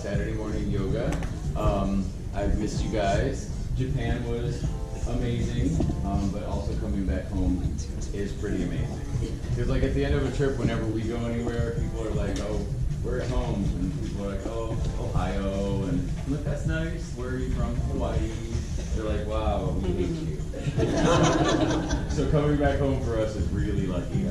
Saturday morning yoga. I've missed you guys. Japan was amazing, but also coming back home is pretty amazing. Because like at the end of a trip, whenever we go anywhere, people are like, oh, we're at home. And people are like, oh, Ohio. And I'm like, that's nice. Where are you from? Hawaii. They're like, wow, we hate you. So coming back home for us is really lucky.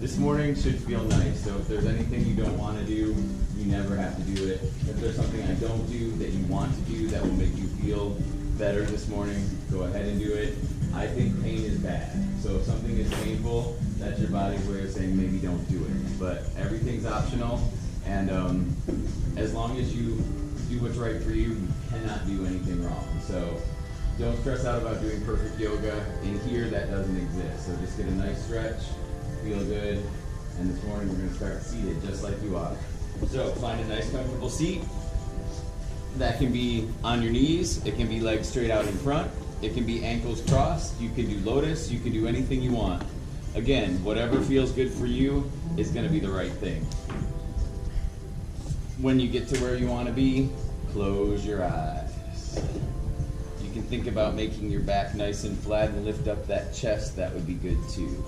This morning should feel nice. So if there's anything you don't want to do, you never have to do it. If there's something I don't do that you want to do that will make you feel better this morning, go ahead and do it. I think pain is bad. So if something is painful, that's your body's way of saying maybe don't do it. But everything's optional, and as long as you do what's right for you, you cannot do anything wrong. So don't stress out about doing perfect yoga. In here, that doesn't exist. So just get a nice stretch, feel good, and this morning we're going to start seated just like you are. So find a nice comfortable seat. That can be on your knees, it can be legs straight out in front, it can be ankles crossed, you can do lotus, you can do anything you want. Again, whatever feels good for you is going to be the right thing. When you get to where you want to be, close your eyes. You can think about making your back nice and flat and lift up that chest, that would be good too.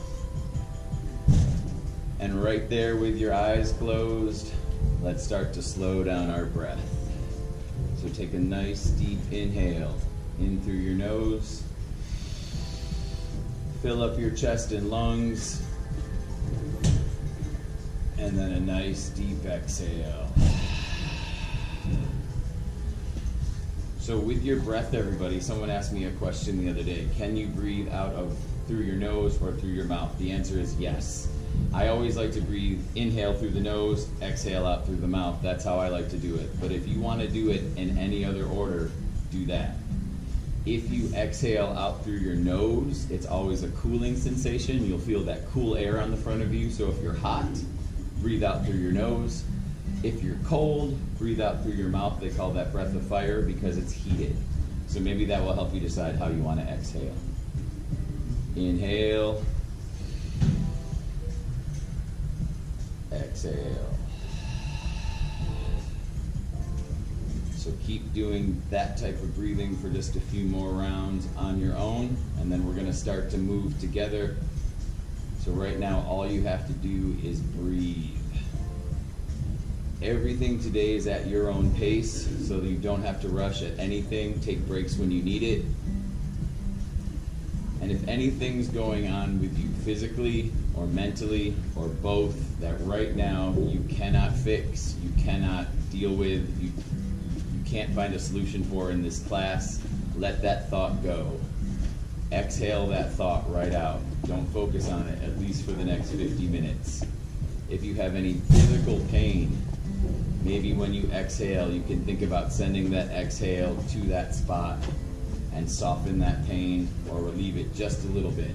And right there with your eyes closed, let's start to slow down our breath. So take a nice deep inhale in through your nose. Fill up your chest and lungs. And then a nice deep exhale. So with your breath, everybody, someone asked me a question the other day. Can you breathe out of through your nose or through your mouth? The answer is yes. I always like to breathe, inhale through the nose, exhale out through the mouth. That's how I like to do it. But if you want to do it in any other order, do that. If you exhale out through your nose, it's always a cooling sensation. You'll feel that cool air on the front of you. So if you're hot, breathe out through your nose. If you're cold, breathe out through your mouth. They call that breath of fire because it's heated. So maybe that will help you decide how you want to exhale. Inhale. Exhale. So keep doing that type of breathing for just a few more rounds on your own, and then we're going to start to move together. So right now, all you have to do is breathe. Everything today is at your own pace, so that you don't have to rush at anything. Take breaks when you need it. And if anything's going on with you physically or mentally or both that right now you cannot fix, you cannot deal with, you can't find a solution for in this class, let that thought go. Exhale that thought right out. Don't focus on it, at least for the next 50 minutes. If you have any physical pain, maybe when you exhale, you can think about sending that exhale to that spot and soften that pain or relieve it just a little bit.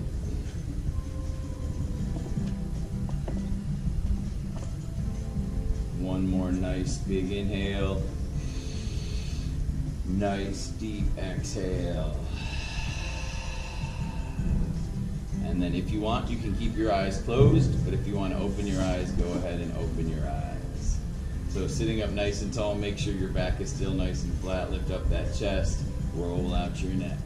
One more nice big inhale. Nice deep exhale. And then if you want, you can keep your eyes closed, but if you want to open your eyes, go ahead and open your eyes. So sitting up nice and tall, make sure your back is still nice and flat. Lift up that chest. Roll out your neck.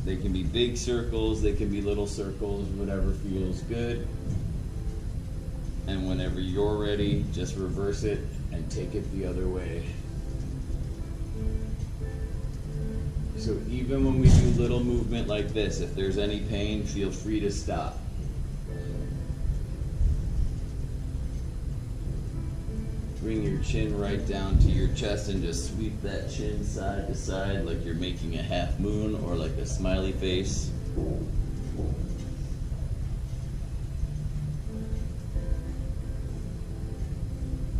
They can be big circles, they can be little circles, whatever feels good. And whenever you're ready, just reverse it and take it the other way. So even when we do little movement like this, if there's any pain, feel free to stop. Bring your chin right down to your chest and just sweep that chin side to side like you're making a half moon or like a smiley face.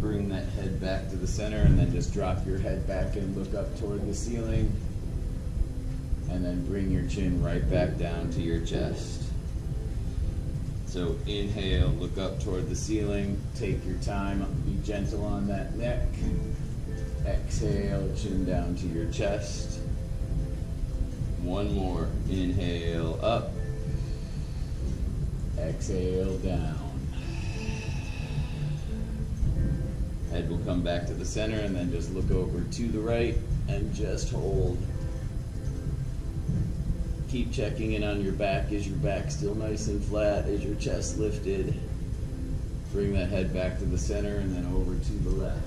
Bring that head back to the center and then just drop your head back and look up toward the ceiling. And then bring your chin right back down to your chest. So inhale, look up toward the ceiling, take your time, be gentle on that neck. Exhale, chin down to your chest. One more, inhale up. Exhale down. Head will come back to the center and then just look over to the right and just hold. Keep checking in on your back. Is your back still nice and flat? Is your chest lifted? Bring that head back to the center and then over to the left.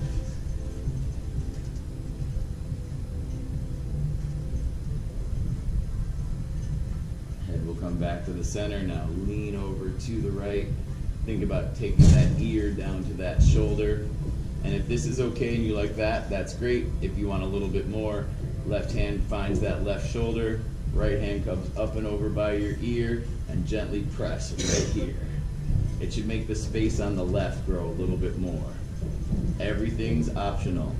Head will come back to the center. Now lean over to the right. Think about taking that ear down to that shoulder. And if this is okay and you like that, that's great. If you want a little bit more, left hand finds that left shoulder. Right hand comes up and over by your ear and gently press right here. It should make the space on the left grow a little bit more. Everything's optional.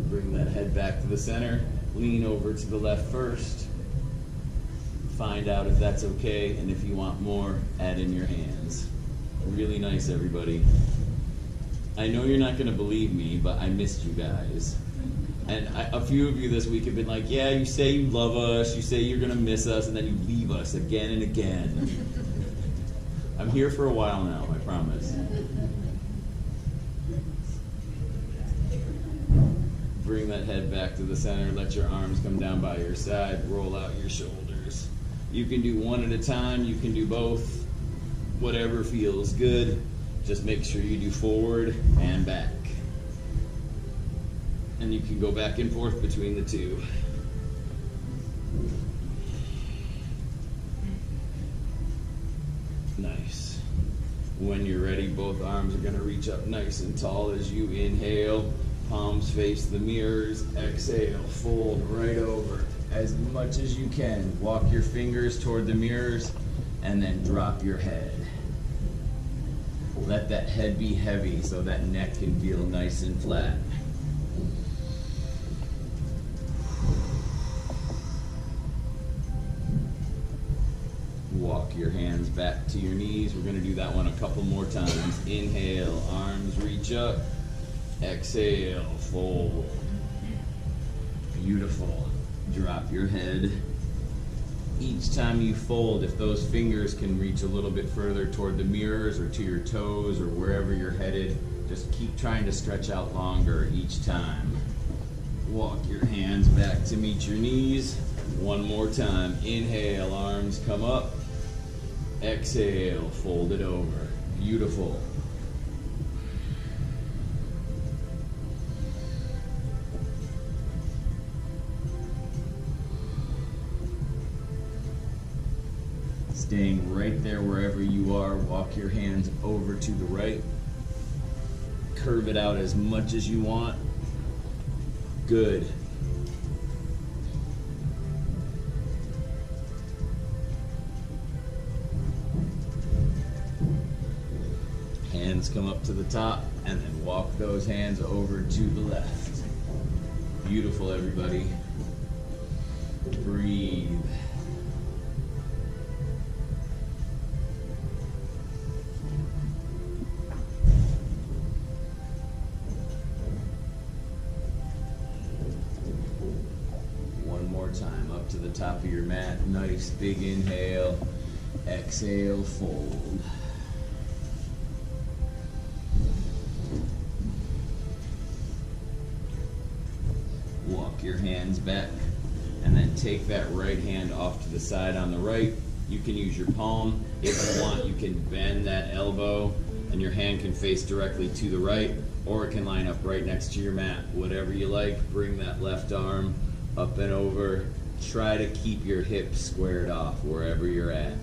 Bring that head back to the center. Lean over to the left first. Find out if that's okay, and if you want more, add in your hands. Really nice, everybody. I know you're not going to believe me, but I missed you guys. And a few of you this week have been like, yeah, you say you love us, you say you're going to miss us, and then you leave us again and again. I'm here for a while now, I promise. Bring that head back to the center. Let your arms come down by your side. Roll out your shoulders. You can do one at a time. You can do both. Whatever feels good. Just make sure you do forward and back. And you can go back and forth between the two. Nice. When you're ready, both arms are going to reach up nice and tall as you inhale. Palms face the mirrors. Exhale, fold right over as much as you can. Walk your fingers toward the mirrors and then drop your head. Let that head be heavy so that neck can feel nice and flat. Walk your hands back to your knees. We're going to do that one a couple more times. Inhale, arms reach up. Exhale, fold. Beautiful. Drop your head. Each time you fold, if those fingers can reach a little bit further toward the mirrors or to your toes or wherever you're headed, just keep trying to stretch out longer each time. Walk your hands back to meet your knees. One more time. Inhale, arms come up. Exhale, fold it over. Beautiful. Staying right there wherever you are. Walk your hands over to the right. Curve it out as much as you want. Good. Hands come up to the top and then walk those hands over to the left. Beautiful, everybody. Breathe. Time up to the top of your mat. Nice big inhale. Exhale, fold. Walk your hands back and then take that right hand off to the side on the right. You can use your palm. If you want, you can bend that elbow and your hand can face directly to the right, or it can line up right next to your mat. Whatever you like. Bring that left arm up and over. Try to keep your hips squared off wherever you're at.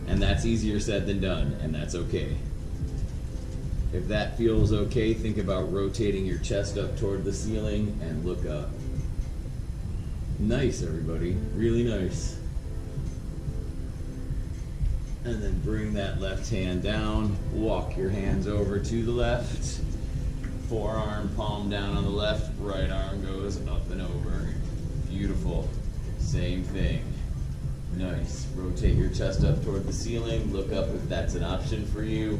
And that's easier said than done, and that's okay. If that feels okay, think about rotating your chest up toward the ceiling and look up. Nice, everybody. Really nice. And then bring that left hand down. Walk your hands over to the left. Forearm, palm down on the left. Right arm goes up and over. Beautiful. Same thing. Nice. Rotate your chest up toward the ceiling. Look up if that's an option for you.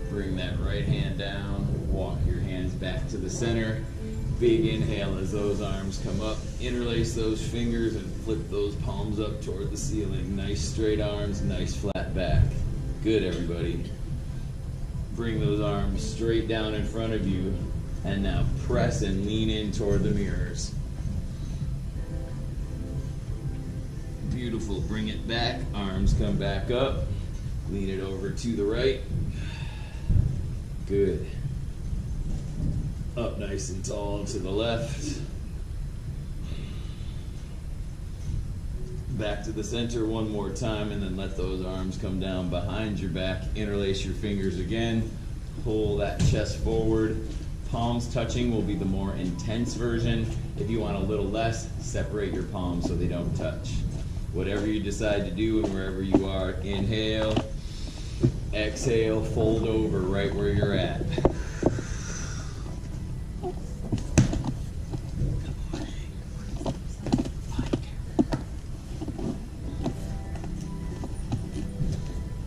Bring that right hand down. Walk your hands back back to the center. Big inhale as those arms come up. Interlace those fingers and flip those palms up toward the ceiling. Nice straight arms, nice flat back. Good, everybody. Bring those arms straight down in front of you. And now press and lean in toward the mirrors. Beautiful. Bring it back. Arms come back up. Lean it over to the right. Good. Up nice and tall to the left. Back to the center one more time, and then let those arms come down behind your back. Interlace your fingers again. Pull that chest forward. Palms touching will be the more intense version. If you want a little less, separate your palms so they don't touch. Whatever you decide to do and wherever you are, inhale, exhale, fold over right where you're at.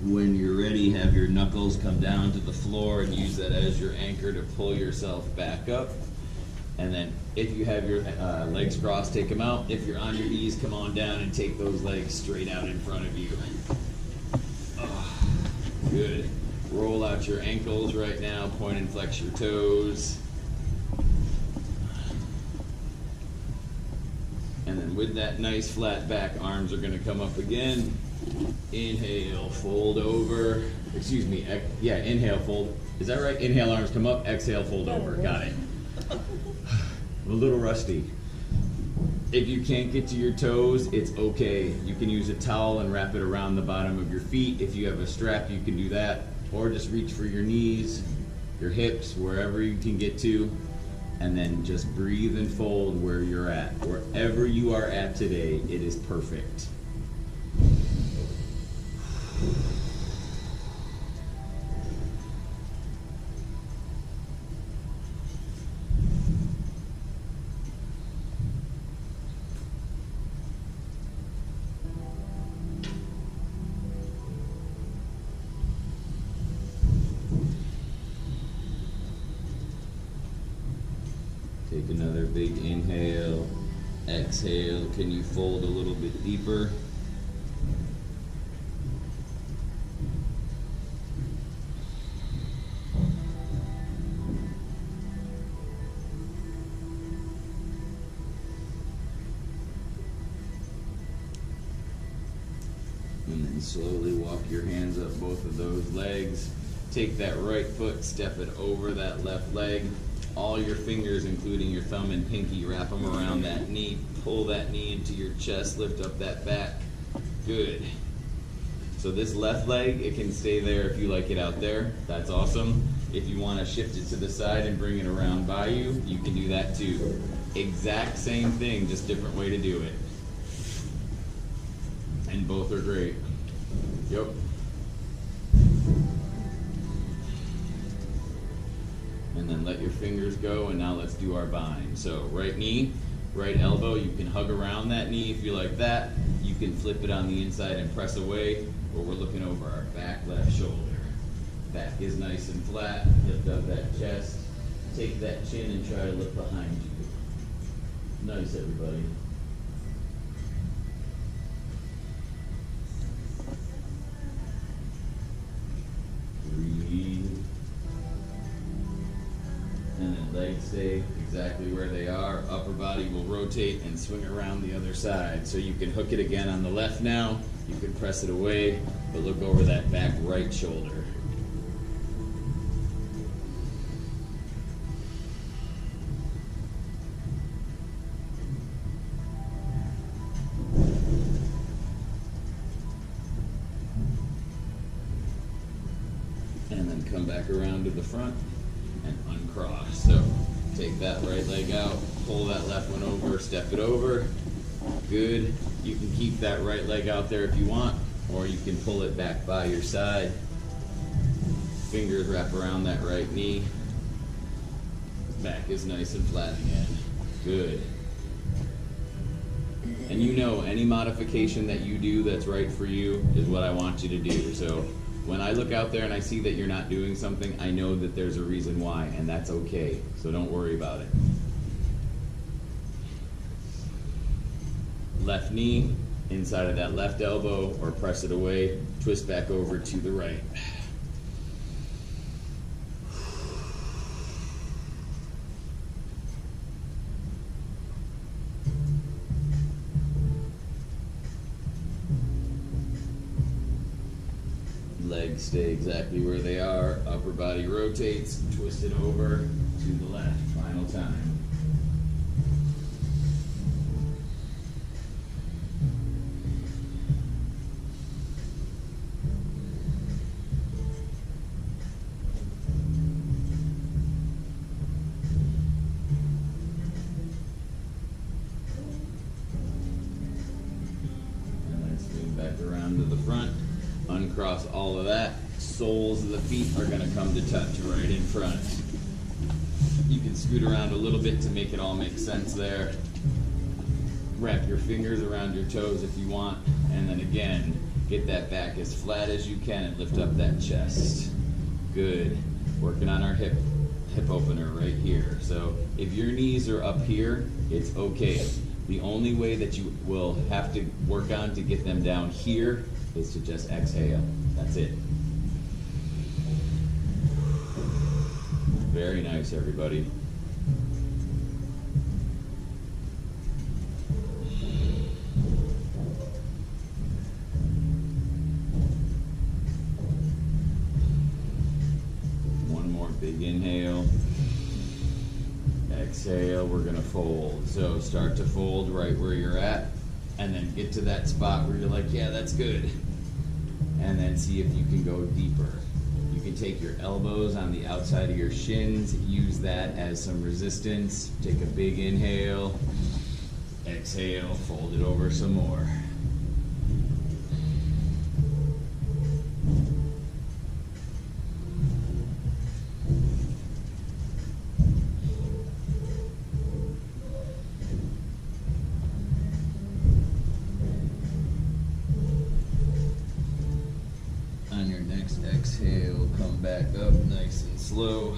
When you're ready, have your knuckles come down to the floor and use that as your anchor to pull yourself back up. And then if you have your legs crossed, take them out. If you're on your knees, come on down and take those legs straight out in front of you. Oh, good. Roll out your ankles right now. Point and flex your toes. And then with that nice flat back, arms are going to come up again. Inhale, fold over. Excuse me. Yeah, inhale, fold. Is that right? Inhale, arms come up. Exhale, fold over. Got it. I'm a little rusty. If you can't get to your toes, it's okay. You can use a towel and wrap it around the bottom of your feet. If you have a strap, you can do that. Or just reach for your knees, your hips, wherever you can get to. And then just breathe and fold where you're at. Wherever you are at today, it is perfect. Take another big inhale, exhale. Can you fold a little bit deeper? And then slowly walk your hands up both of those legs. Take that right foot, step it over that left leg. All your fingers, including your thumb and pinky, wrap them around that knee. Pull that knee into your chest, lift up that back. Good. So this left leg, it can stay there if you like it out there. That's awesome. If you want to shift it to the side and bring it around by you, you can do that too. Exact same thing, just different way to do it. And both are great. Yep. And then let your fingers go, and now let's do our bind. So right knee, right elbow, you can hug around that knee if you like that. You can flip it on the inside and press away, or we're looking over our back left shoulder. Back is nice and flat, lift up that chest. Take that chin and try to look behind you. Nice, everybody. Breathe. And then legs stay exactly where they are. Upper body will rotate and swing around the other side. So you can hook it again on the left now. You can press it away, but look over that back right shoulder. And then come back around to the front and uncross. So take that right leg out, pull that left one over, step it over. Good. You can keep that right leg out there if you want, or you can pull it back by your side. Fingers wrap around that right knee. Back is nice and flat again. Good. And you know, any modification that you do that's right for you is what I want you to do. So When I look out there and I see that you're not doing something, I know that there's a reason why, and that's okay. So don't worry about it. Left knee, inside of that left elbow, or press it away, twist back over to the right. Legs stay exactly where they are, upper body rotates, twist it over to the left, final time. And then swing back around to the front. Uncross all of that. Soles of the feet are going to come to touch right in front. You can scoot around a little bit to make it all make sense there. Wrap your fingers around your toes if you want. And then again, get that back as flat as you can and lift up that chest. Good. Working on our hip opener right here. So if your knees are up here, it's okay. The only way that you will have to work on to get them down here is to just exhale. That's it. Very nice, everybody. One more big inhale. Exhale, we're gonna fold. So start to fold right where you're at, and then get to that spot where you're like, yeah, that's good. And then see if you can go deeper. You can take your elbows on the outside of your shins, use that as some resistance. Take a big inhale, exhale, fold it over some more. Exhale, come back up nice and slow,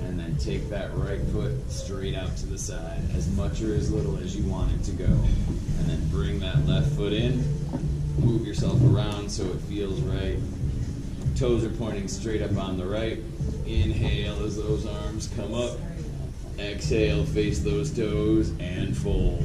and then take that right foot straight out to the side, as much or as little as you want it to go. And then bring that left foot in, move yourself around so it feels right. Toes are pointing straight up on the right. Inhale as those arms come up. Exhale, face those toes, and fold.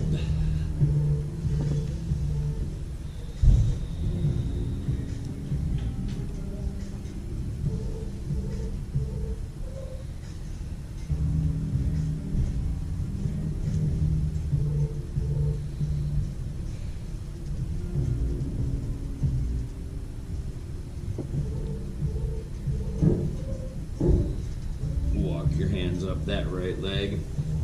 Up that right leg.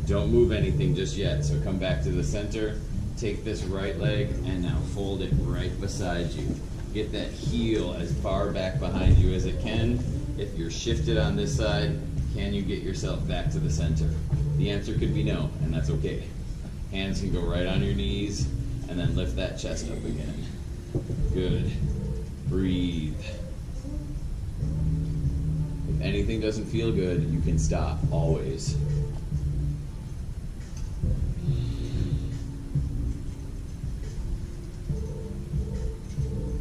Don't move anything just yet, so come back to the center. Take this right leg and now fold it right beside you. Get that heel as far back behind you as it can. If you're shifted on this side, can you get yourself back to the center? The answer could be no, and that's okay. Hands can go right on your knees, and then lift that chest up again. Good. Breathe. If anything doesn't feel good, you can stop, always.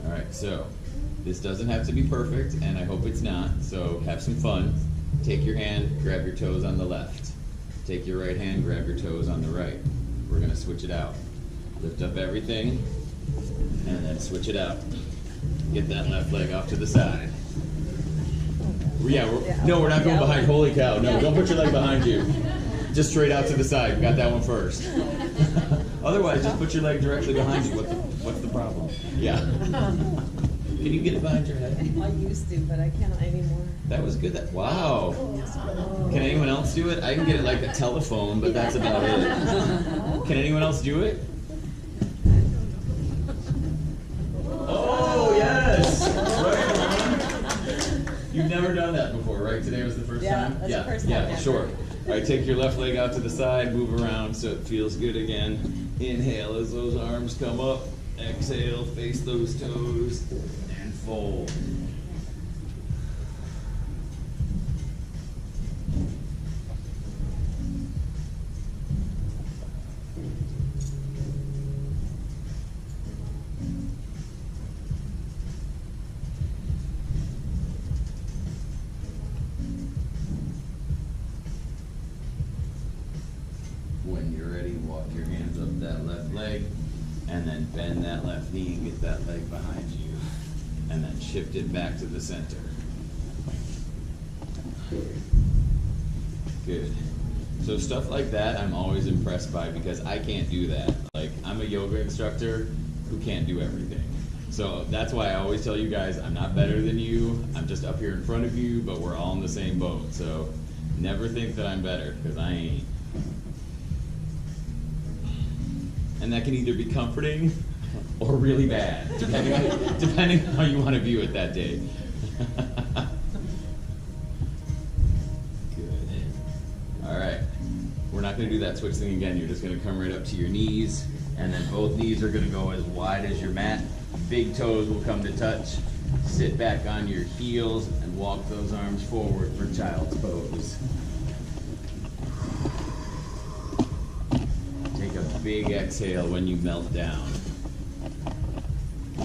All right, so this doesn't have to be perfect, and I hope it's not, so have some fun. Take your hand, grab your toes on the left. Take your right hand, grab your toes on the right. We're gonna switch it out. Lift up everything, and then switch it out. Get that left leg off to the side. Yeah, no, we're not going behind. Holy cow. No, don't put your leg behind you. Just straight out to the side. We got that one first. Otherwise, just put your leg directly behind you. What's the problem? Yeah. Can you get it behind your head? I used to, but I cannot anymore. That was good. Wow. Can anyone else do it? I can get it like a telephone, but that's about it. Can anyone else do it? Oh, yes. Right on. You've never done that before, right? Today was the first time? That's the first time. Yeah, sure. All right, take your left leg out to the side, move around so it feels good again. Inhale as those arms come up. Exhale, face those toes, and fold. When you're ready, walk your hands up that left leg, and then bend that left knee and get that leg behind you. And then shift it back to the center. Good. So stuff like that I'm always impressed by because I can't do that. Like, I'm a yoga instructor who can't do everything. So that's why I always tell you guys I'm not better than you. I'm just up here in front of you, but we're all in the same boat. So never think that I'm better, because I ain't. And that can either be comforting or really bad, depending on how you want to view it that day. Good. All right. We're not going to do that switch thing again. You're just going to come right up to your knees, and then both knees are going to go as wide as your mat. Big toes will come to touch. Sit back on your heels and walk those arms forward for child's pose. Take a big exhale when you melt down.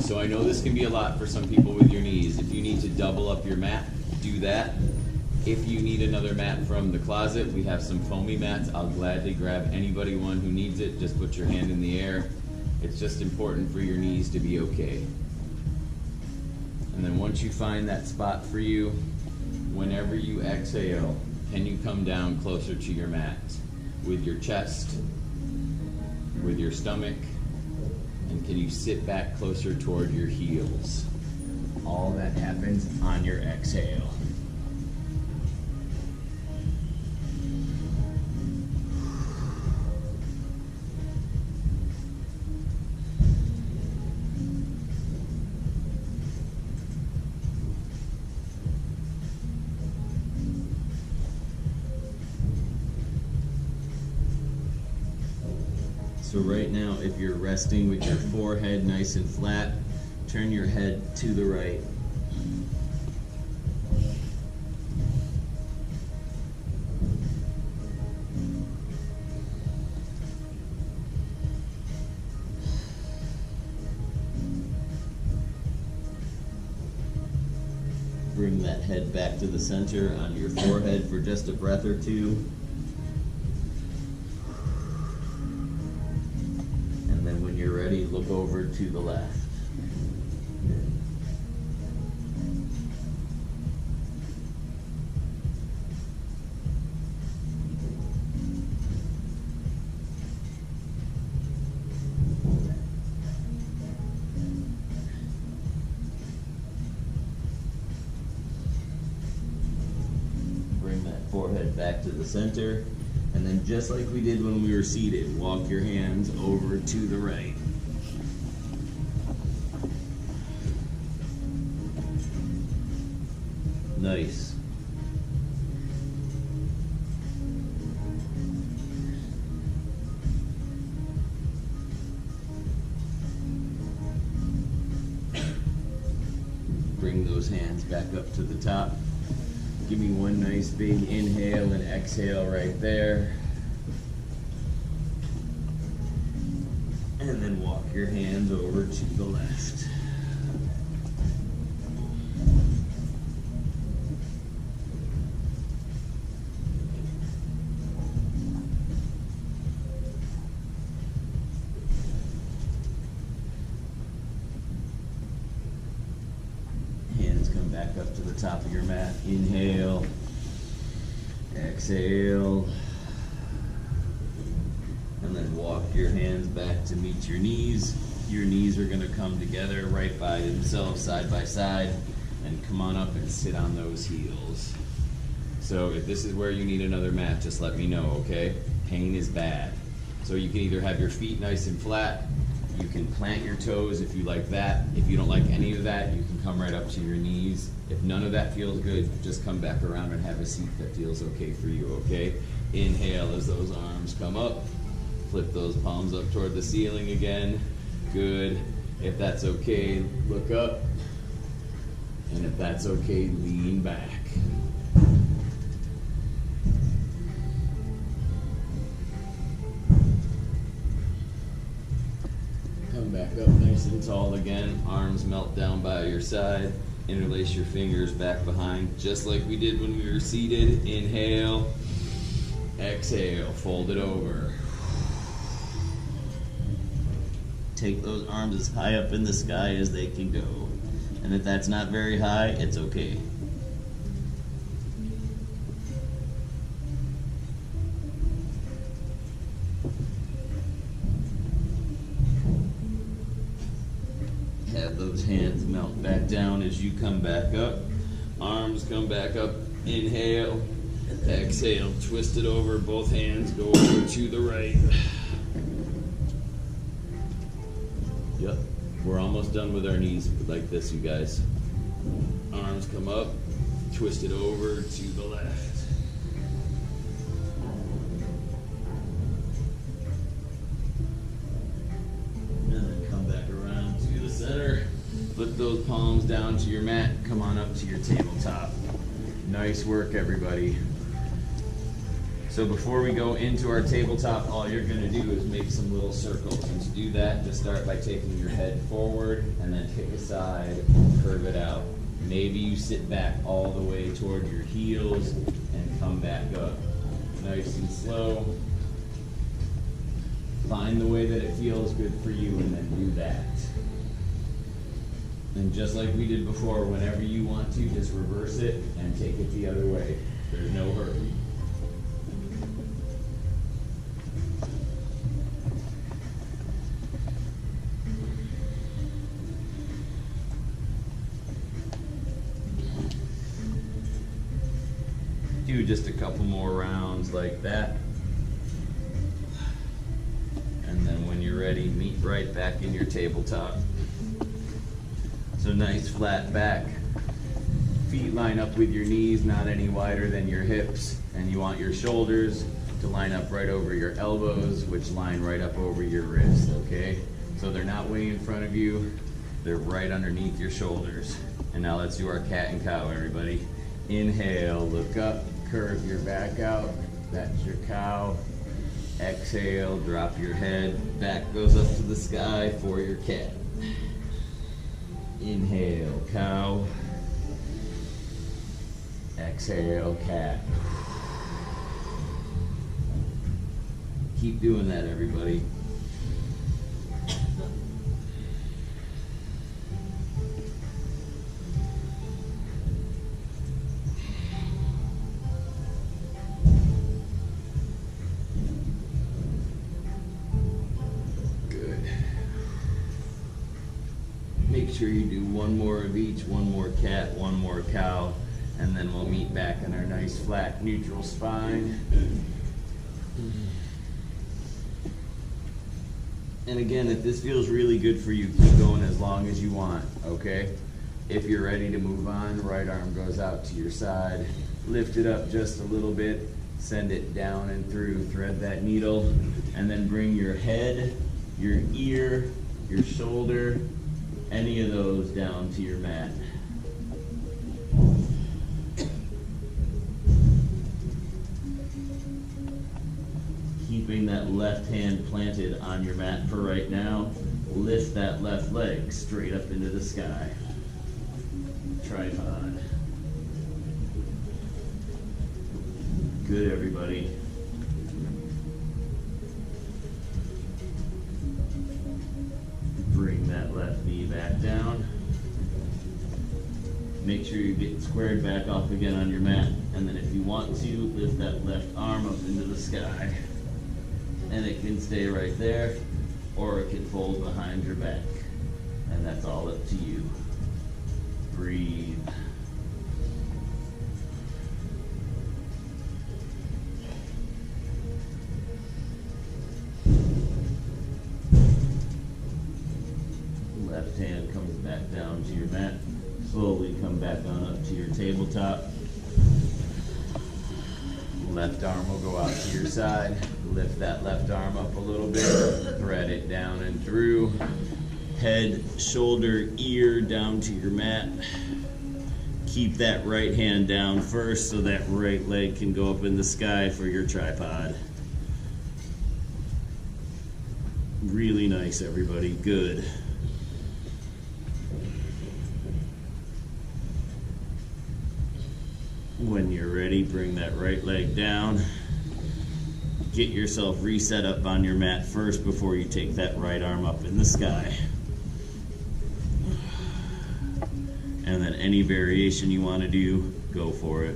So I know this can be a lot for some people with your knees. If you need to double up your mat, do that. If you need another mat from the closet, we have some foamy mats. I'll gladly grab anybody one who needs it. Just put your hand in the air. It's just important for your knees to be okay. And then once you find that spot for you, whenever you exhale, can you come down closer to your mat with your chest, with your stomach, and can you sit back closer toward your heels? All that happens on your exhale. So right now, if you're resting with your forehead nice and flat, turn your head to the right. Bring that head back to the center on your forehead for just a breath or two. And when you're ready, look over to the left. Bring that forehead back to the center. And then just like we did when we were seated, walk your hands over to the right. Nice. Bring those hands back up to the top. Give me one nice big inhale and exhale right there. And then walk your hands over to the left. Hands come back up to the top of your mat. Inhale, exhale, and then walk your hands back to meet your knees. Your knees are going to come together right by themselves, side by side, and come on up and sit on those heels. So if this is where you need another mat, just let me know, okay? Pain is bad. So you can either have your feet nice and flat, you can plant your toes if you like that. If you don't like any of that, you can come right up to your knees. If none of that feels good, just come back around and have a seat that feels okay for you, okay? Inhale as those arms come up. Flip those palms up toward the ceiling again. Good. If that's okay, look up. And if that's okay, lean back. Come back up nice and tall again. Arms melt down by your side. Interlace your fingers back behind, just like we did when we were seated. Inhale. Exhale. Fold it over. Take those arms as high up in the sky as they can go. And if that's not very high, it's okay. Have those hands melt back down as you come back up. Arms come back up. Inhale. Exhale. Twist it over. Both hands go over to the right. Yep. We're almost done with our knees like this, you guys. Arms come up. Twist it over to the left. And then come back around to the center. Flip those palms down to your mat. Come on up to your tabletop. Nice work, everybody. So before we go into our tabletop, all you're gonna do is make some little circles. And to do that, just start by taking your head forward and then kick aside, curve it out. Maybe you sit back all the way toward your heels and come back up. Nice and slow. Find the way that it feels good for you and then do that. And just like we did before, whenever you want to, just reverse it and take it the other way. There's no hurry. Do just a couple more rounds like that. And then when you're ready, meet right back in your tabletop. So nice flat back. Feet line up with your knees, not any wider than your hips. And you want your shoulders to line up right over your elbows, which line right up over your wrists, okay? So they're not way in front of you, they're right underneath your shoulders. And now let's do our cat and cow, everybody. Inhale, look up, curve your back out, that's your cow. Exhale, drop your head, back goes up to the sky for your cat. Inhale, cow. Exhale, cat. Keep doing that, everybody. Good. Make sure you do one more of each, one more cat, one more cow, and then we'll meet back in our nice flat neutral spine. And again, if this feels really good for you, keep going as long as you want, okay? If you're ready to move on, right arm goes out to your side. Lift it up just a little bit, send it down and through, thread that needle, and then bring your head, your ear, your shoulder, any of those down to your mat. Keeping that left hand planted on your mat for right now. Lift that left leg straight up into the sky. Tripod. Good, everybody. Bring that left knee back down. Make sure you get squared back off again on your mat. And then if you want to, lift that left arm up into the sky. And it can stay right there, or it can fold behind your back. And that's all up to you. Breathe. Left hand comes back down to your mat. Slowly come back on up to your tabletop. Left arm will go out to your side. Lift that left arm up a little bit. Thread it down and through. Head, shoulder, ear down to your mat. Keep that right hand down first so that right leg can go up in the sky for your tripod. Really nice, everybody. Good. When you're ready, bring that right leg down. get yourself reset up on your mat first before you take that right arm up in the sky. And then any variation you want to do, go for it.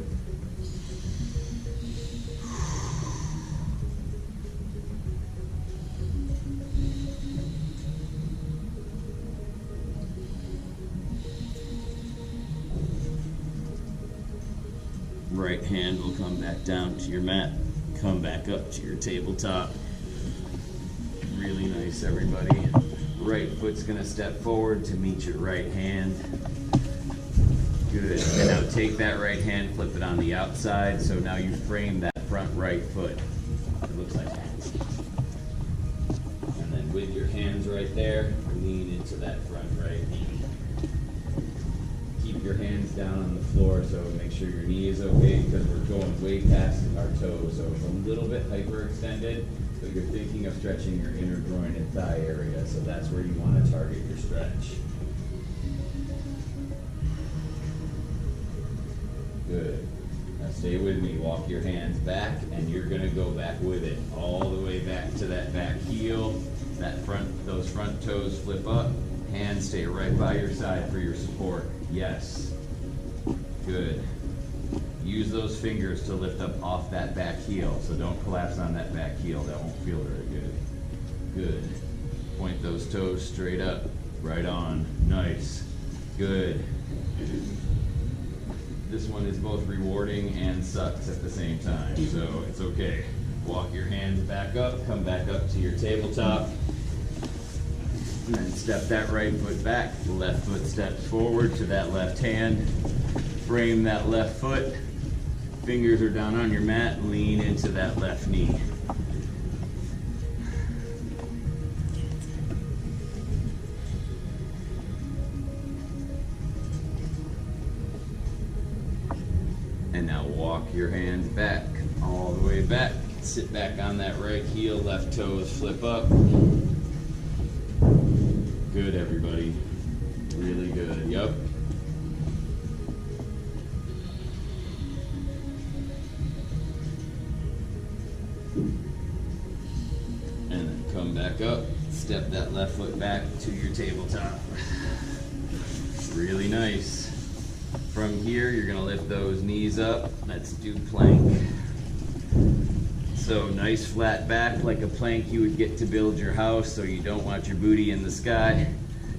Right hand will come back down to your mat, come back up to your tabletop. Really nice, everybody. Right foot's gonna step forward to meet your right hand. Good. And now take that right hand, flip it on the outside, so now you frame that front right foot. It looks like that. And then with your hands right there, lean into that front right knee. Keep your hands down on the floor, so make sure your knee is okay, because we're going way past our toes. So it's a little bit hyperextended, but you're thinking of stretching your inner groin and thigh area, so that's where you want to target your stretch. Good. Now stay with me. Walk your hands back, and you're going to go back with it, all the way back to that back heel. Those front toes flip up. Hands stay right by your side for your support. Yes. Good. Use those fingers to lift up off that back heel, so don't collapse on that back heel. That won't feel very good. Good. Point those toes straight up. Right on. Nice. Good. This one is both rewarding and sucks at the same time, so it's okay. Walk your hands back up, come back up to your tabletop, and then step that right foot back. The left foot steps forward to that left hand. Frame that left foot. Fingers are down on your mat. Lean into that left knee. And now walk your hands back, all the way back. Sit back on that right heel, left toes flip up. Good, everybody. Really good. Yep. And then come back up. Step that left foot back to your tabletop. Really nice. From here, you're gonna lift those knees up. Let's do plank. So nice flat back, like a plank you would get to build your house, so you don't want your booty in the sky.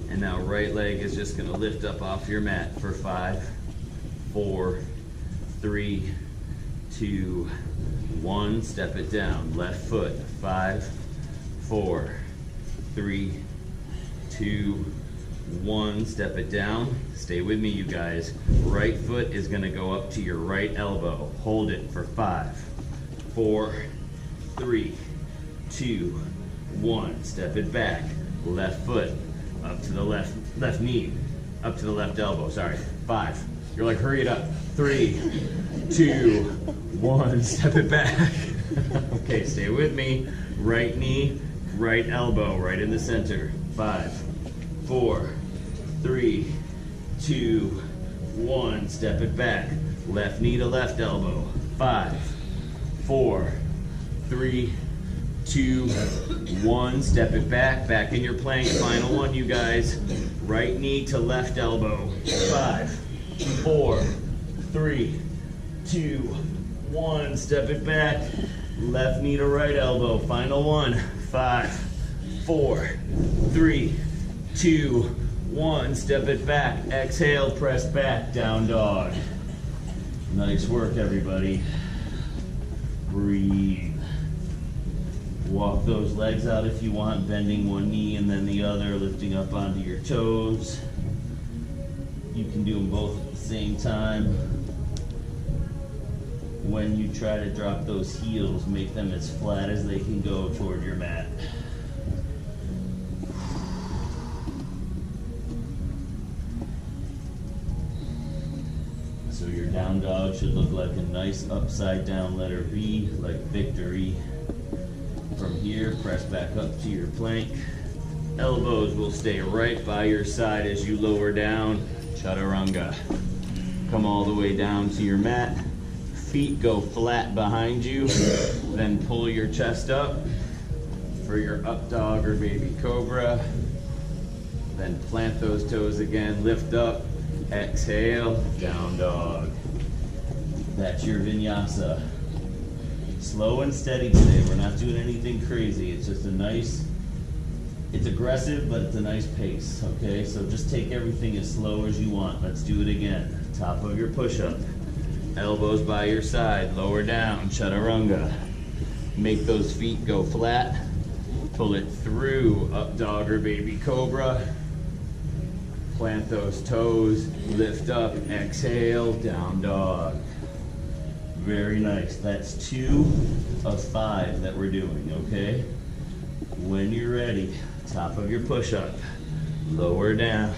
And now right leg is just gonna lift up off your mat for 5, 4, 3, 2, 1. Step it down. Left foot. 5, 4, 3, 2, 1. Step it down. Stay with me, you guys. Right foot is gonna go up to your right elbow. Hold it for 5, 4, 3, 2, 1. Step it back. Left foot up to the left knee, up to the left elbow. Sorry. 5. You're like, hurry it up. 3, 2, 1. Step it back. Okay, stay with me. Right knee, right elbow, right in the center. 5, 4, 3, 2, 1. Step it back. Left knee to left elbow. 5, 4, 3, 2, 1. Step it back. Back in your plank. Final one, you guys. Right knee to left elbow. 5, 4, 3, 2, 1. Step it back. Left knee to right elbow. Final one. 5, 4, 3, 2, 1. Step it back. Exhale, press back, down dog. Nice work, everybody. Breathe. Walk those legs out if you want, bending one knee and then the other, lifting up onto your toes. You can do them both at the same time. When you try to drop those heels, make them as flat as they can go toward your mat. So your down dog should look like a nice upside down letter V, like victory. From here, press back up to your plank. Elbows will stay right by your side as you lower down. Chaturanga. Come all the way down to your mat. feet go flat behind you, then pull your chest up for your up dog or baby cobra. Then plant those toes again, lift up, exhale, down dog. That's your vinyasa. Slow and steady today. We're not doing anything crazy. It's just a nice, it's aggressive, but it's a nice pace, okay? So just take everything as slow as you want. Let's do it again. Top of your push-up. Elbows by your side, lower down, chaturanga. Make those feet go flat. Pull it through, up dog or baby cobra. Plant those toes, lift up, exhale, down dog. Very nice. That's 2 of 5 that we're doing, okay? When you're ready, top of your push-up, lower down.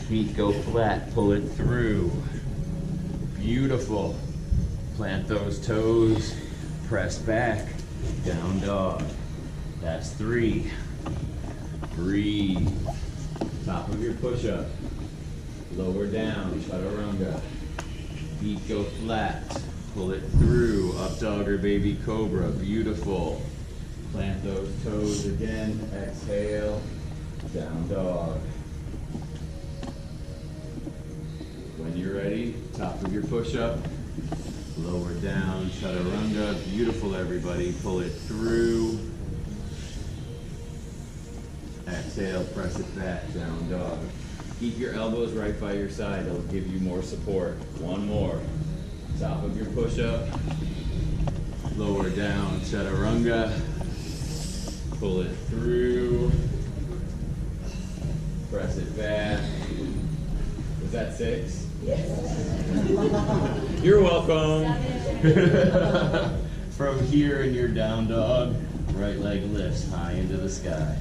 Feet go flat, pull it through. Beautiful. Plant those toes, press back, down dog. That's 3. Breathe. Top of your push-up. Lower down, chaturanga. Feet go flat. Pull it through. Up dog or baby cobra. Beautiful. Plant those toes again. Exhale. Down dog. When you're ready, top of your push-up. Lower down, chaturanga. Beautiful, everybody. Pull it through. Exhale, press it back, down dog. Keep your elbows right by your side. It'll give you more support. One more. Top of your push-up. Lower down, chaturanga. Pull it through. Press it back. Was that 6? Yes. You're welcome. From here in your down dog, right leg lifts high into the sky.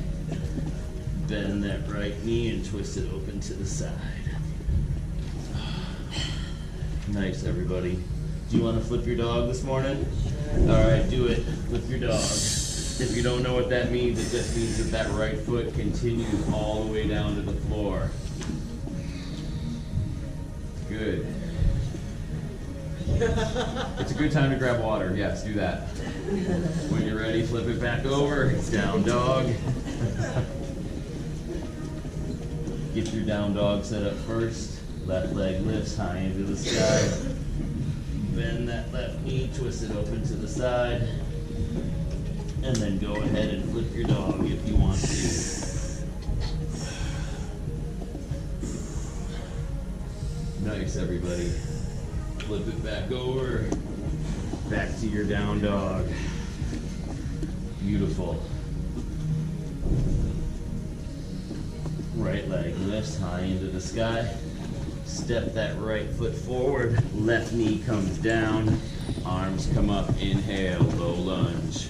Bend that right knee and twist it open to the side. Nice, everybody. Do you want to flip your dog this morning? All right, do it. Flip your dog. If you don't know what that means, it just means that that right foot continues all the way down to the floor. Good. It's a good time to grab water. Yes, do that. When you're ready, flip it back over. Down dog. Get your down dog set up first. Left leg lifts high into the sky. Bend that left knee, twist it open to the side. And then go ahead and flip your dog if you want to. Nice, everybody. Flip it back over. Back to your down dog. Beautiful. Right leg lifts high into the sky. Step that right foot forward. Left knee comes down. Arms come up. Inhale, low lunge.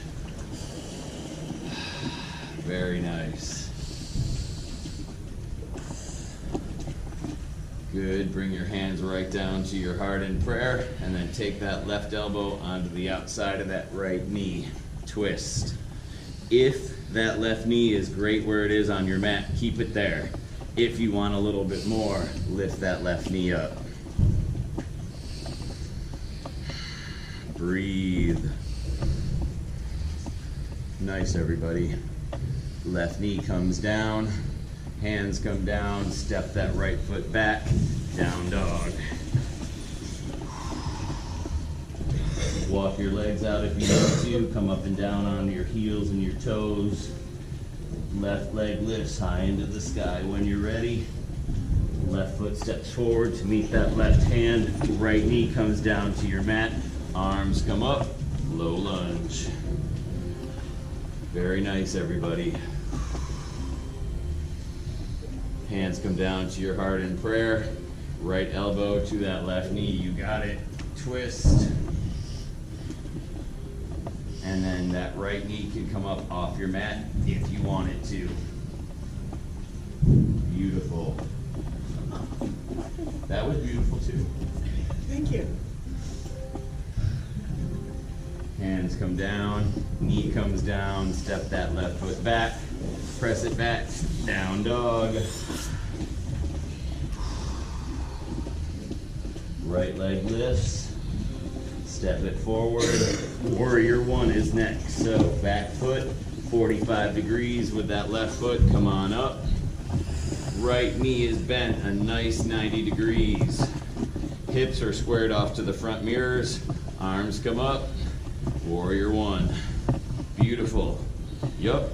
Very nice. Good. Bring your hands right down to your heart in prayer, and then take that left elbow onto the outside of that right knee. Twist. If that left knee is great where it is on your mat, keep it there. If you want a little bit more, lift that left knee up. Breathe. Nice, everybody. Left knee comes down, hands come down, step that right foot back, down dog. Walk your legs out if you need to, come up and down onto your heels and your toes. Left leg lifts high into the sky. When you're ready, left foot steps forward to meet that left hand, right knee comes down to your mat, arms come up, low lunge. Very nice, everybody. Hands come down to your heart in prayer. Right elbow to that left knee. You got it. Twist. And then that right knee can come up off your mat if you want it to. Beautiful. That was beautiful too. Thank you. Hands come down, knee comes down, step that left foot back, press it back, down dog. Right leg lifts, Step it forward. Warrior one is next. So back foot, 45 degrees with that left foot. Come on up. Right knee is bent a nice 90 degrees. Hips are squared off to the front mirrors. Arms come up. Warrior one. Beautiful. Yup.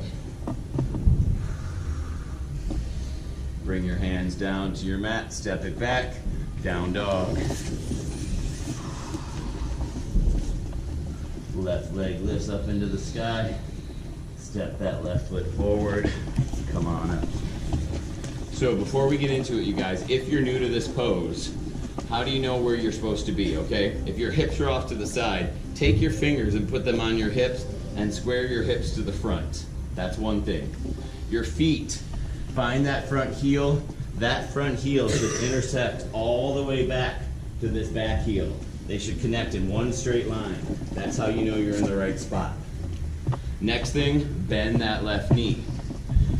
Bring your hands down to your mat. Step it back. Down dog. Left leg lifts up into the sky. Step that left foot forward. Come on up. So before we get into it, you guys, if you're new to this pose, how do you know where you're supposed to be, okay? If your hips are off to the side, take your fingers and put them on your hips and square your hips to the front. That's one thing. Your feet, find that front heel. That front heel should intersect all the way back to this back heel. They should connect in one straight line. That's how you know you're in the right spot. Next thing, bend that left knee.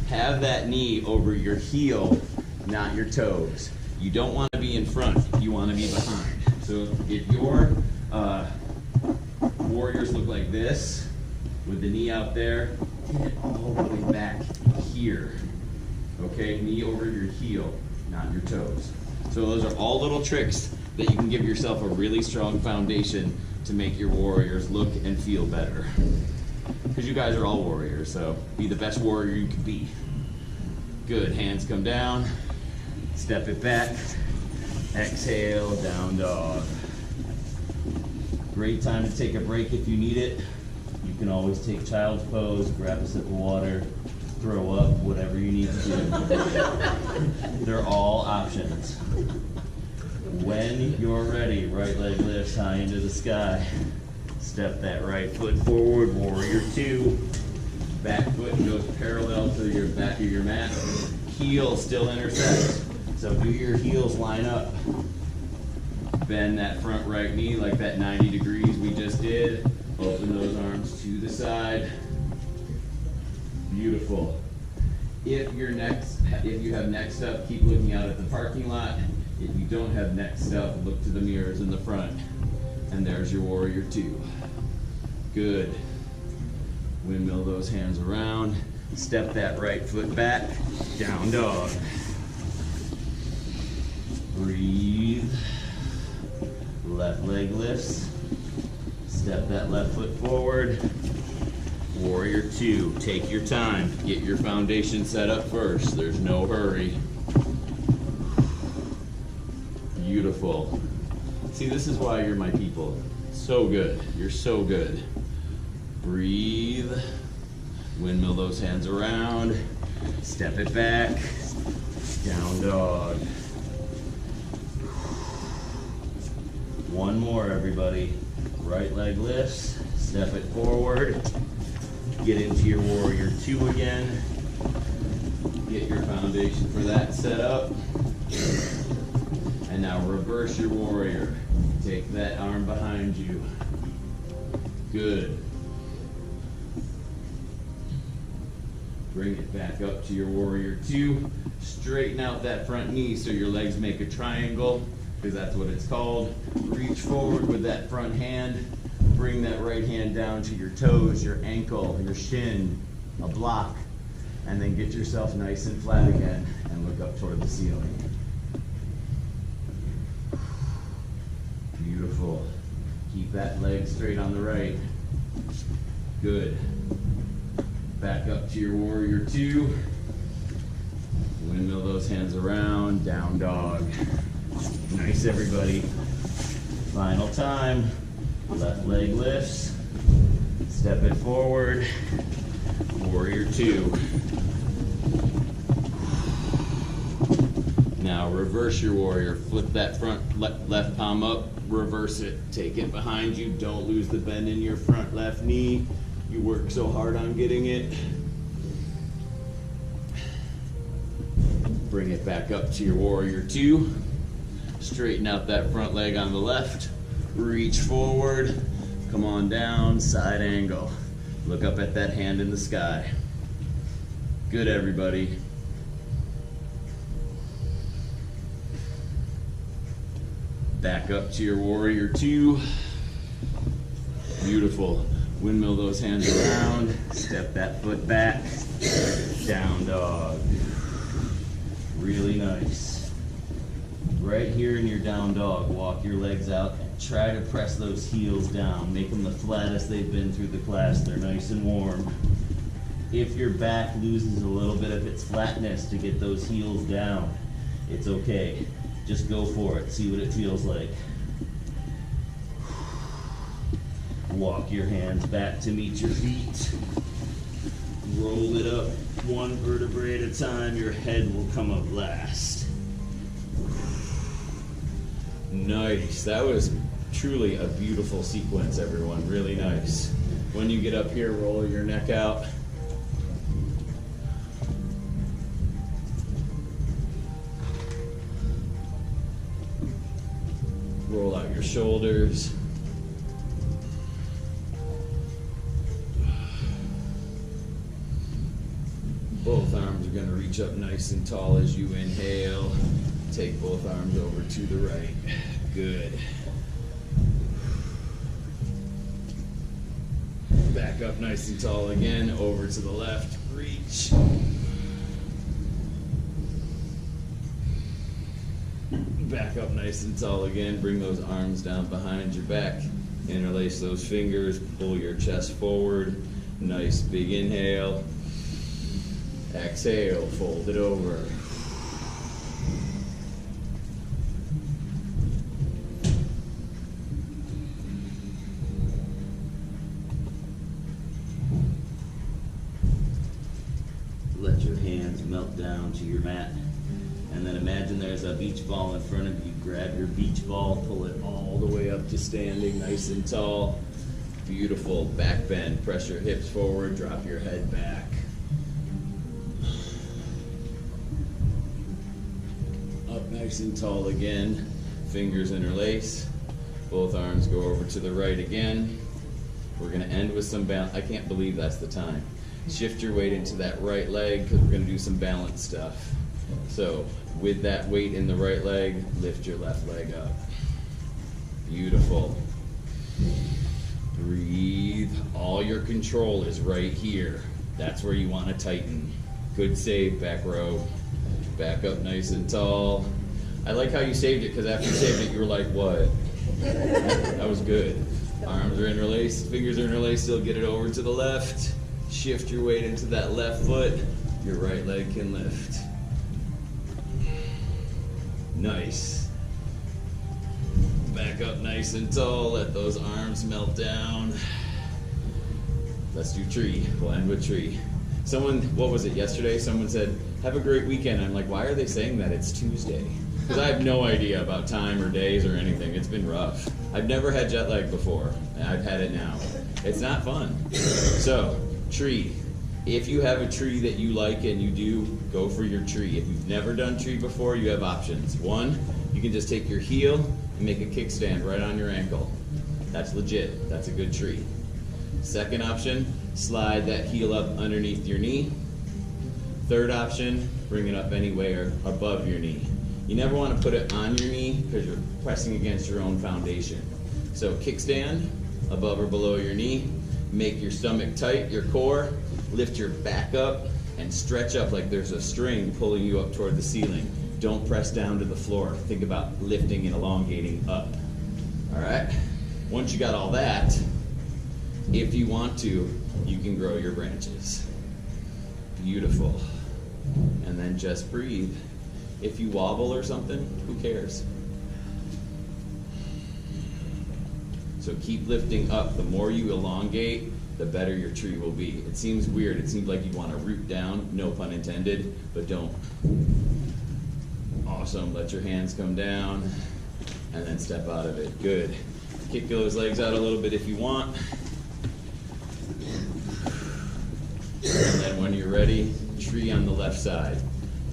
Have that knee over your heel, not your toes. You don't want to be in front, you want to be behind. So if your warriors look like this, with the knee out there, get all the way back here. Okay, knee over your heel, not your toes. So those are all little tricks that you can give yourself a really strong foundation to make your warriors look and feel better. Because you guys are all warriors, so be the best warrior you can be. Good, hands come down, step it back, exhale, down dog. Great time to take a break if you need it. You can always take child's pose, grab a sip of water, throw up, whatever you need to do. They're all options. When you're ready, right leg lifts high into the sky. Step that right foot forward, warrior two. Back foot goes parallel to your back of your mat. Heel still intersects. So do your heels line up. Bend that front right knee like that 90 degrees we just did. Open those arms to the side. Beautiful. If you have next up, keep looking out at the parking lot. If you don't have next up, look to the mirrors in the front. And there's your warrior two. Good. Windmill those hands around. Step that right foot back. Down dog. Breathe. Left leg lifts. Step that left foot forward. Warrior two. Take your time. Get your foundation set up first. There's no hurry. Beautiful. See, this is why you're my people. So good. You're so good. Breathe. Windmill those hands around. Step it back. Down dog. One more, everybody. Right leg lifts. Step it forward. Get into your warrior two again. Get your foundation for that set up. And now reverse your warrior. Take that arm behind you. Good. Bring it back up to your warrior two. Straighten out that front knee so your legs make a triangle, because that's what it's called. Reach forward with that front hand. Bring that right hand down to your toes, your ankle, your shin, a block. And then get yourself nice and flat again and look up toward the ceiling. Beautiful. Keep that leg straight on the right. Good. Back up to your warrior two. Windmill those hands around, down dog. Nice, everybody. Final time. Left leg lifts. Step it forward. Warrior two. Now reverse your warrior. Flip that front left palm up. Reverse it. Take it behind you. Don't lose the bend in your front left knee. You work so hard on getting it. Bring it back up to your warrior two. Straighten out that front leg on the left. Reach forward. Come on down. Side angle. Look up at that hand in the sky. Good, everybody. Back up to your warrior two. Beautiful. Windmill those hands around. Step that foot back. Down dog. Really nice. Right here in your down dog, walk your legs out and try to press those heels down. Make them the flattest they've been through the class. They're nice and warm. If your back loses a little bit of its flatness to get those heels down, it's okay. Just go for it. See what it feels like. Walk your hands back to meet your feet. Roll it up one vertebrae at a time. Your head will come up last. Nice. That was truly a beautiful sequence, everyone. Really nice. When you get up here, roll your neck out. Roll out your shoulders. Both arms are going to reach up nice and tall as you inhale. Take both arms over to the right. Good. Back up nice and tall again, over to the left. Reach. Back up nice and tall again. Bring those arms down behind your back. Interlace those fingers. Pull your chest forward. Nice big inhale. Exhale, fold it over. Let your hands melt down to your mat. And then imagine there's a beach ball in front of you. Grab your beach ball, pull it all the way up to standing, nice and tall. Beautiful. Back bend. Press your hips forward, drop your head back. Up nice and tall again. Fingers interlace. Both arms go over to the right again. We're going to end with some balance. I can't believe that's the time. Shift your weight into that right leg because we're going to do some balance stuff. So with that weight in the right leg, lift your left leg up. Beautiful. Breathe. All your control is right here. That's where you want to tighten. Good save, back row. Back up nice and tall. I like how you saved it because after you saved it, you were like, what? That was good. Arms are interlaced, fingers are interlaced, still get it over to the left. Shift your weight into that left foot. Your right leg can lift. Nice. Back up nice and tall. Let those arms melt down. Let's do tree. We'll end with tree. Someone, what was it, yesterday? Someone said, have a great weekend. I'm like, why are they saying that? It's Tuesday. Because I have no idea about time or days or anything. It's been rough. I've never had jet lag before, and I've had it now. It's not fun. So, tree. If you have a tree that you like and you do, go for your tree. If you've never done tree before, you have options. One, you can just take your heel and make a kickstand right on your ankle. That's legit. That's a good tree. Second option, slide that heel up underneath your knee. Third option, bring it up anywhere above your knee. You never want to put it on your knee because you're pressing against your own foundation. So kickstand, above or below your knee. Make your stomach tight, your core. Lift your back up and stretch up like there's a string pulling you up toward the ceiling. Don't press down to the floor. Think about lifting and elongating up. All right? Once you got all that, if you want to, you can grow your branches. Beautiful. And then just breathe. If you wobble or something, who cares? So keep lifting up. The more you elongate, the better your tree will be. It seems weird. It seems like you want to root down, no pun intended, but don't. Awesome. Let your hands come down and then step out of it. Good. Kick those legs out a little bit if you want. And then when you're ready, tree on the left side.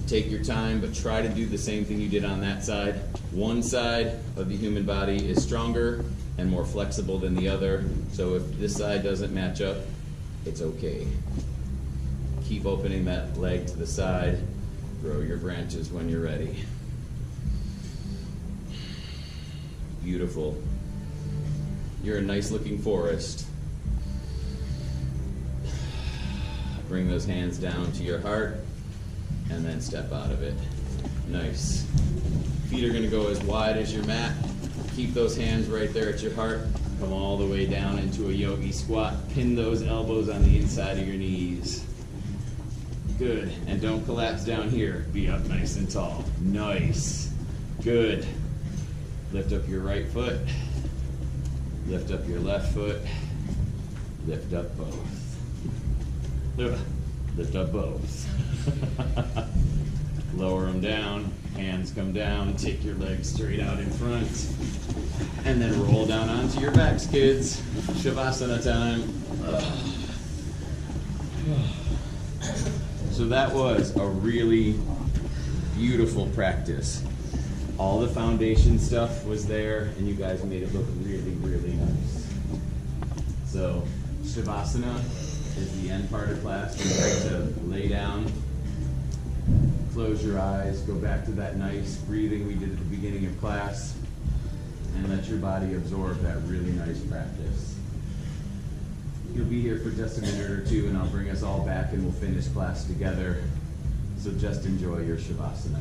Take your time, but try to do the same thing you did on that side. One side of the human body is stronger and more flexible than the other. So if this side doesn't match up, it's okay. Keep opening that leg to the side. Grow your branches when you're ready. you're a nice looking forest. Bring those hands down to your heart and then step out of it. Nice. Feet are going to go as wide as your mat. Keep those hands right there at your heart. Come all the way down into a yogi squat. Pin those elbows on the inside of your knees. Good. And don't collapse down here. Be up nice and tall. Nice. Good. Lift up your right foot. Lift up your left foot. Lift up both. Lift up both. Lower them down. Hands come down. Take your legs straight out in front. And then roll down onto your backs, kids. Shavasana time. So that was a really beautiful practice. All the foundation stuff was there, and you guys made it look really, really nice. So Shavasana is the end part of class. You like to lay down, close your eyes, go back to that nice breathing we did at the beginning of class, and let your body absorb that really nice practice. You'll be here for just a minute or two, and I'll bring us all back and we'll finish class together. So just enjoy your Shavasana.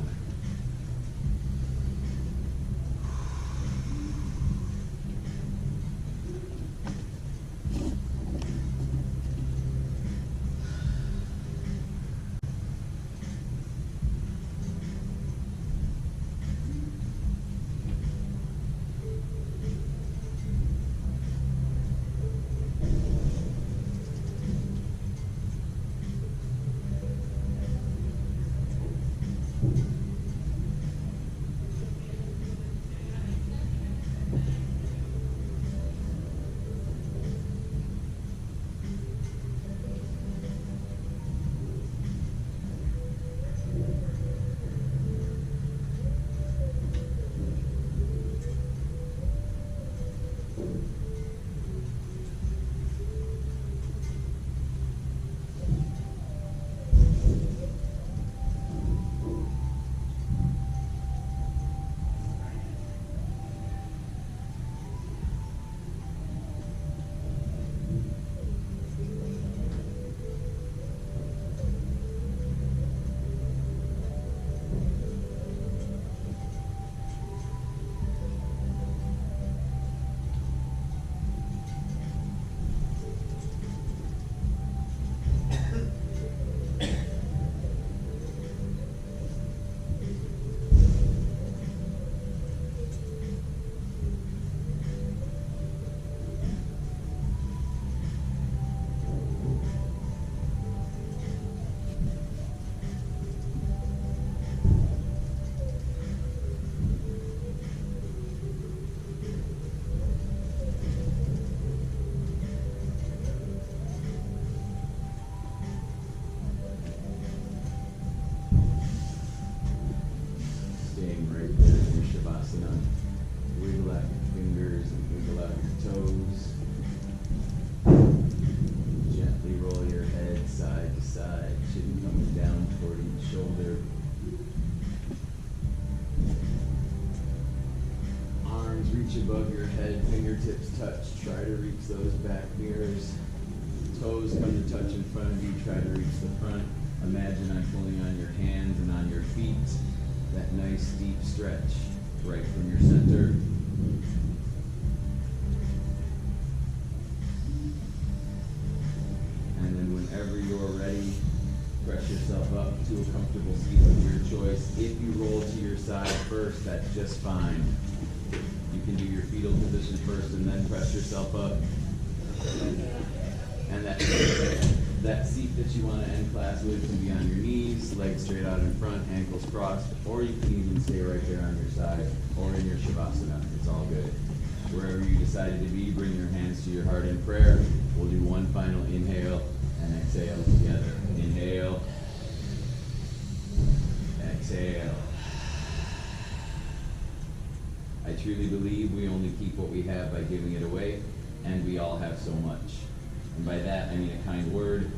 Wiggle out your fingers and wiggle out your toes. Gently roll your head side to side, chin coming down toward each shoulder. Arms reach above your head, fingertips touch. Try to reach those back mirrors. Toes come to touch in front of you, try to reach the front. Imagine I'm pulling on your hands and on your feet. That nice deep stretch right from your center. And then whenever you're ready, press yourself up to a comfortable seat of your choice. If you roll to your side first, that's just fine. You can do your fetal position first and then press yourself up. And that seat that you want to end class with can be on your knees, legs straight out in front, ankles crossed, or you can even stay right there on your side or in your Shavasana. It's all good. Wherever you decided to be, bring your hands to your heart in prayer. We'll do one final inhale and exhale together. Inhale. Exhale. I truly believe we only keep what we have by giving it away, and we all have so much. And by that, I mean a kind word,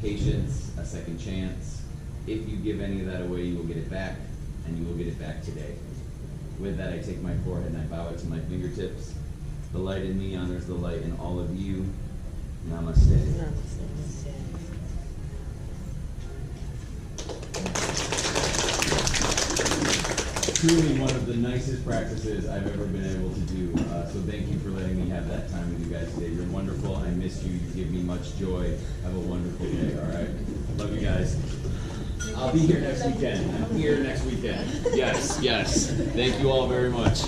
patience, a second chance. If you give any of that away, you will get it back, and you will get it back today. With that, I take my forehead and I bow it to my fingertips. The light in me honors the light in all of you. Namaste. Truly one of the nicest practices I've ever been able to do. So thank you for letting me have that time with you guys today. You're wonderful. I miss you. You give me much joy. Have a wonderful day, all right? Love you guys. I'll be here next weekend. I'm here next weekend. Yes, yes. Thank you all very much.